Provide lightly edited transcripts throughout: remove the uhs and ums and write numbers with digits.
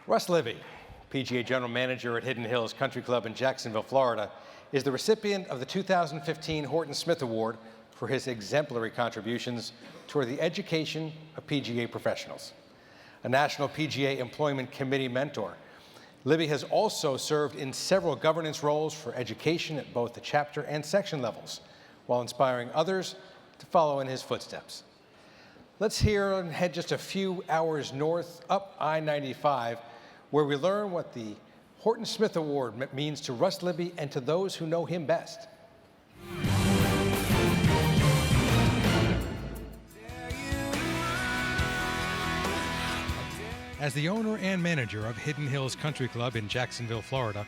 Russ Libby, PGA General Manager at Hidden Hills Country Club in Jacksonville, Florida, is the recipient of the 2015 Horton Smith Award for his exemplary contributions toward the education of PGA professionals. A National PGA Employment Committee mentor, Libby has also served in several governance roles for education at both the chapter and section levels, while inspiring others to follow in his footsteps. Let's hear and head just a few hours north up I-95, where we learn what the Horton Smith Award means to Russ Libby and to those who know him best. As the owner and manager of Hidden Hills Country Club in Jacksonville, Florida,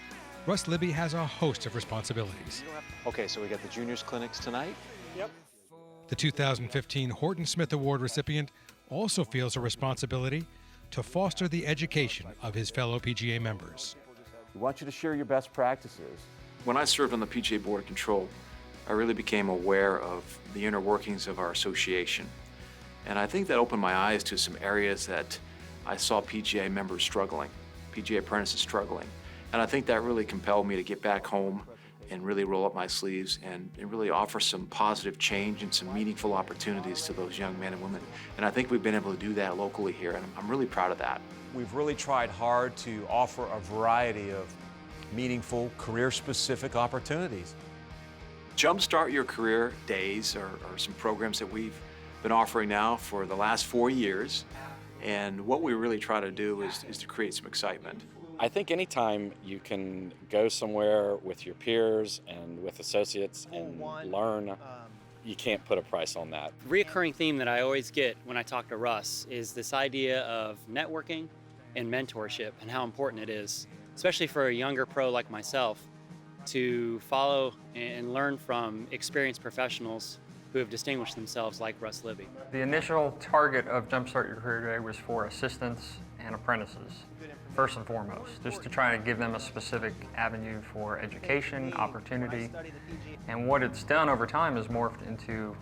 Russ Libby has a host of responsibilities. Okay, so we got the juniors clinics tonight. Yep. The 2015 Horton Smith Award recipient also feels a responsibility to foster the education of his fellow PGA members. We want you to share your best practices. When I served on the PGA Board of Control, I really became aware of the inner workings of our association. And I think that opened my eyes to some areas that I saw PGA members struggling, PGA apprentices struggling. And I think that really compelled me to get back home and really roll up my sleeves and really offer some positive change and some meaningful opportunities to those young men and women. And I think we've been able to do that locally here, and I'm really proud of that. We've really tried hard to offer a variety of meaningful, career-specific opportunities. Jumpstart Your Career Days are some programs that we've been offering now for the last 4 years. And what we really try to do is to create some excitement. I think anytime you can go somewhere with your peers and with associates and learn, you can't put a price on that. Reoccurring theme that I always get when I talk to Russ is this idea of networking and mentorship and how important it is, especially for a younger pro like myself, to follow and learn from experienced professionals who have distinguished themselves like Russ Libby. The initial target of Jumpstart Your Career Day was for assistants and apprentices, first and foremost, just to try to give them a specific avenue for education, opportunity, and what it's done over time is morphed into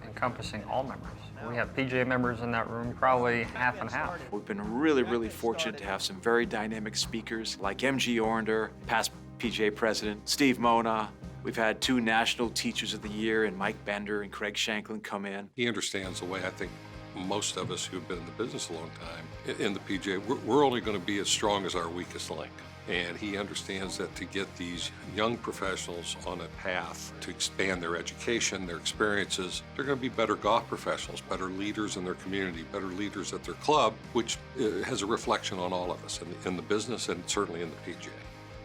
encompassing all members. We have PGA members in that room, probably half and half. We've been really fortunate to have some very dynamic speakers like M.G. Ornder, past PGA president, Steve Mona. We've had 2 National Teachers of the Year, and Mike Bender and Craig Shanklin come in. He understands the way I think most of us who've been in the business a long time in the PGA, we're only going to be as strong as our weakest link. And he understands that to get these young professionals on a path to expand their education, their experiences, they're going to be better golf professionals, better leaders in their community, better leaders at their club, which has a reflection on all of us in the business and certainly in the PGA.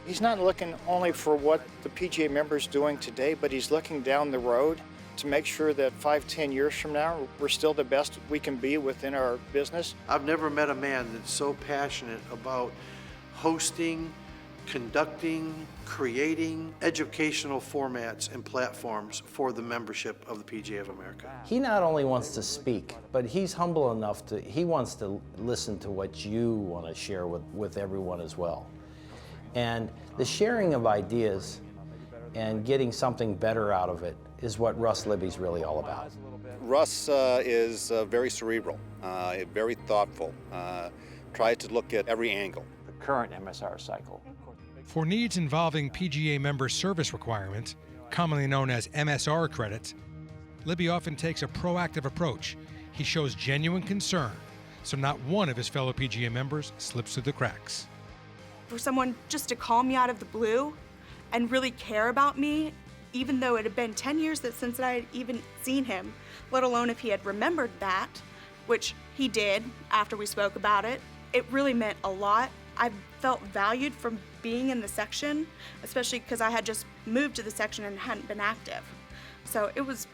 He's not looking only for what the PGA member's doing today, but he's looking down the road to make sure that 5-10 years from now, we're still the best we can be within our business. I've never met a man that's so passionate about hosting, conducting, creating educational formats and platforms for the membership of the PGA of America. He not only wants to speak, but he's humble enough he wants to listen to what you want to share with everyone as well. And the sharing of ideas and getting something better out of it is what Russ Libby's really all about. Russ is very cerebral, very thoughtful, tries to look at every angle. The current MSR cycle. For needs involving PGA member service requirements, commonly known as MSR credits, Libby often takes a proactive approach. He shows genuine concern, so not one of his fellow PGA members slips through the cracks. For someone just to call me out of the blue and really care about me, even though it had been 10 years since I had even seen him, let alone if he had remembered that, which he did after we spoke about it, it really meant a lot. I felt valued from being in the section, especially because I had just moved to the section and hadn't been active. So it was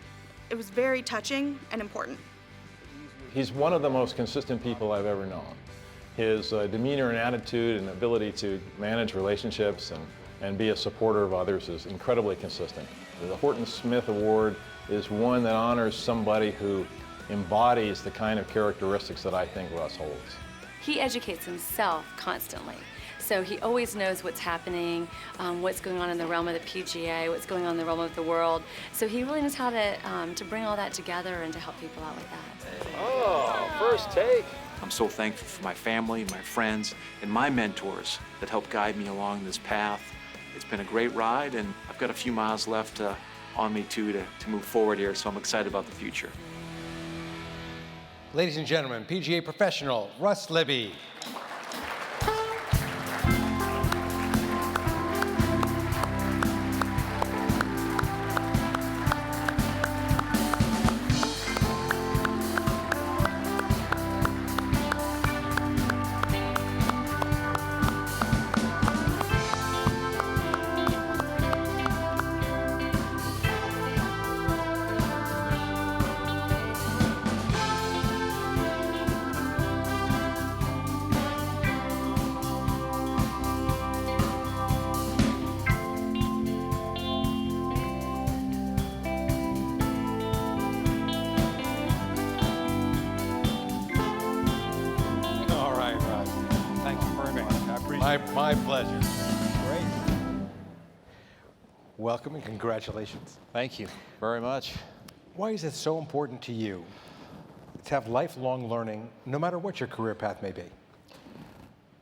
very touching and important. He's one of the most consistent people I've ever known. His demeanor and attitude and ability to manage relationships and be a supporter of others is incredibly consistent. The Horton Smith Award is one that honors somebody who embodies the kind of characteristics that I think Russ holds. He educates himself constantly. So he always knows what's happening, what's going on in the realm of the PGA, what's going on in the realm of the world. So he really knows how to bring all that together and to help people out with that. Oh, first take. I'm so thankful for my family, my friends, and my mentors that helped guide me along this path. It's been a great ride, and I've got a few miles left on me too to move forward here, so I'm excited about the future. Ladies and gentlemen, PGA professional Russ Libby. My pleasure. Great. Welcome and congratulations. Thank you very much. Why is it so important to you to have lifelong learning, no matter what your career path may be?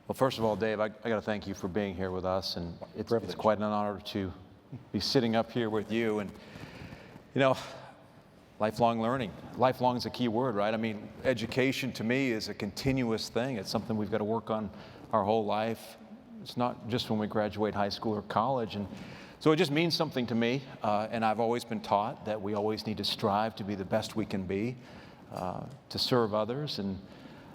Well, first of all, Dave, I got to thank you for being here with us, and it's quite an honor to be sitting up here with you. And you know, lifelong learning. Lifelong is a key word, right? I mean, education to me is a continuous thing. It's something we've got to work on our whole life. It's not just when we graduate high school or college. And so it just means something to me. And I've always been taught that we always need to strive to be the best we can be, to serve others. And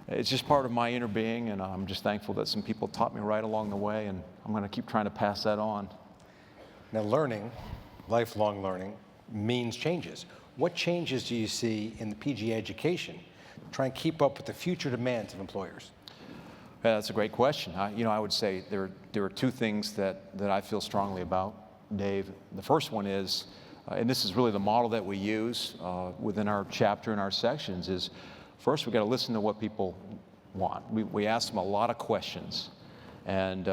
it's just part of my inner being. And I'm just thankful that some people taught me right along the way. And I'm going to keep trying to pass that on. Now, learning, lifelong learning, means changes. What changes do you see in the PGA education to try and keep up with the future demands of employers? Yeah, that's a great question. I would say there are two things that I feel strongly about, Dave. The first one is, and this is really the model that we use within our chapter and our sections, is first we've got to listen to what people want. We ask them a lot of questions, and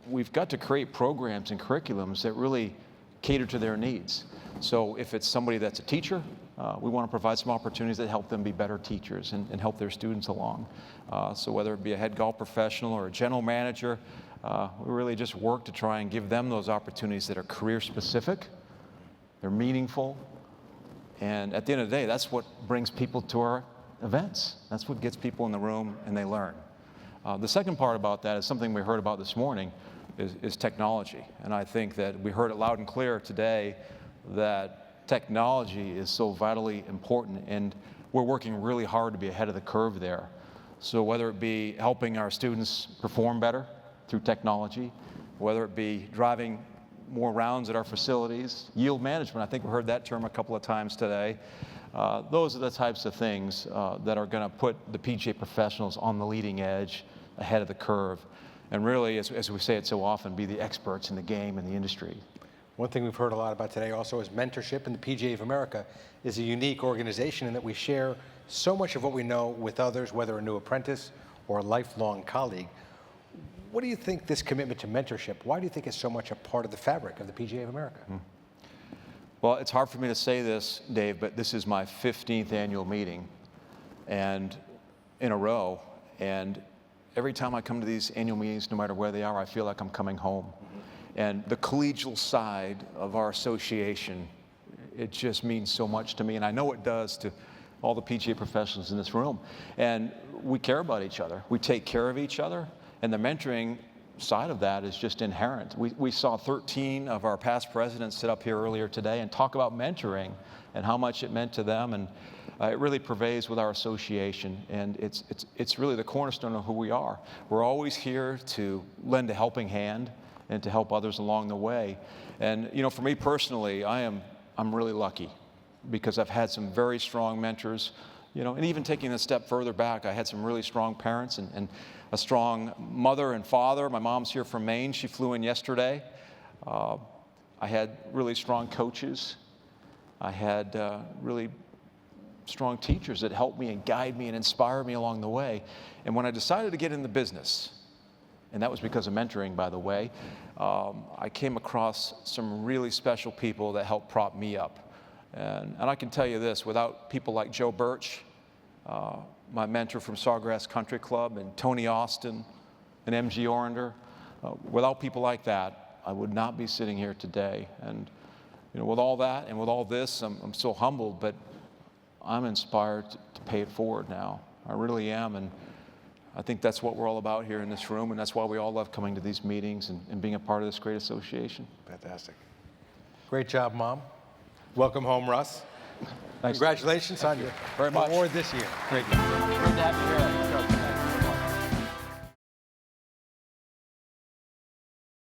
we've got to create programs and curriculums that really cater to their needs. So if it's somebody that's a teacher, we want to provide some opportunities that help them be better teachers and help their students along. So whether it be a head golf professional or a general manager, we really just work to try and give them those opportunities that are career specific, they're meaningful, and at the end of the day, that's what brings people to our events. That's what gets people in the room and they learn. The second part about that is something we heard about this morning, is technology. And I think that we heard it loud and clear today that technology is so vitally important, and we're working really hard to be ahead of the curve there. So whether it be helping our students perform better through technology, whether it be driving more rounds at our facilities, yield management, I think we heard that term a couple of times today. Those are the types of things that are going to put the PGA professionals on the leading edge, ahead of the curve, and really, as we say it so often, be the experts in the game and the industry. One thing we've heard a lot about today also is mentorship, and the PGA of America is a unique organization in that we share so much of what we know with others, whether a new apprentice or a lifelong colleague. What do you think this commitment to mentorship, why do you think it's so much a part of the fabric of the PGA of America? Well, it's hard for me to say this, Dave, but this is my 15th annual meeting and in a row, and every time I come to these annual meetings, no matter where they are, I feel like I'm coming home. And the collegial side of our association, it just means so much to me, and I know it does to all the PGA professionals in this room. And we care about each other. We take care of each other, and the mentoring side of that is just inherent. We saw 13 of our past presidents sit up here earlier today and talk about mentoring and how much it meant to them, and it really pervades with our association, and it's really the cornerstone of who we are. We're always here to lend a helping hand and to help others along the way. And you know, for me personally, I'm really lucky because I've had some very strong mentors, you know, and even taking a step further back, I had some really strong parents and a strong mother and father. My mom's here from Maine. She flew in yesterday. I had really strong coaches. I had really strong teachers that helped me and guide me and inspire me along the way. And when I decided to get in the business, and that was because of mentoring, by the way, I came across some really special people that helped prop me up. And I can tell you this, without people like Joe Birch, my mentor from Sawgrass Country Club, and Tony Austin, and M.G. Orander. Without people like that, I would not be sitting here today. And with all that and with all this, I'm so humbled, but I'm inspired to pay it forward now. I really am, and I think that's what we're all about here in this room, and that's why we all love coming to these meetings and being a part of this great association. Fantastic. Great job, Mom. Welcome home, Russ. Thanks. Congratulations on your very much. award this year. Great to have you here.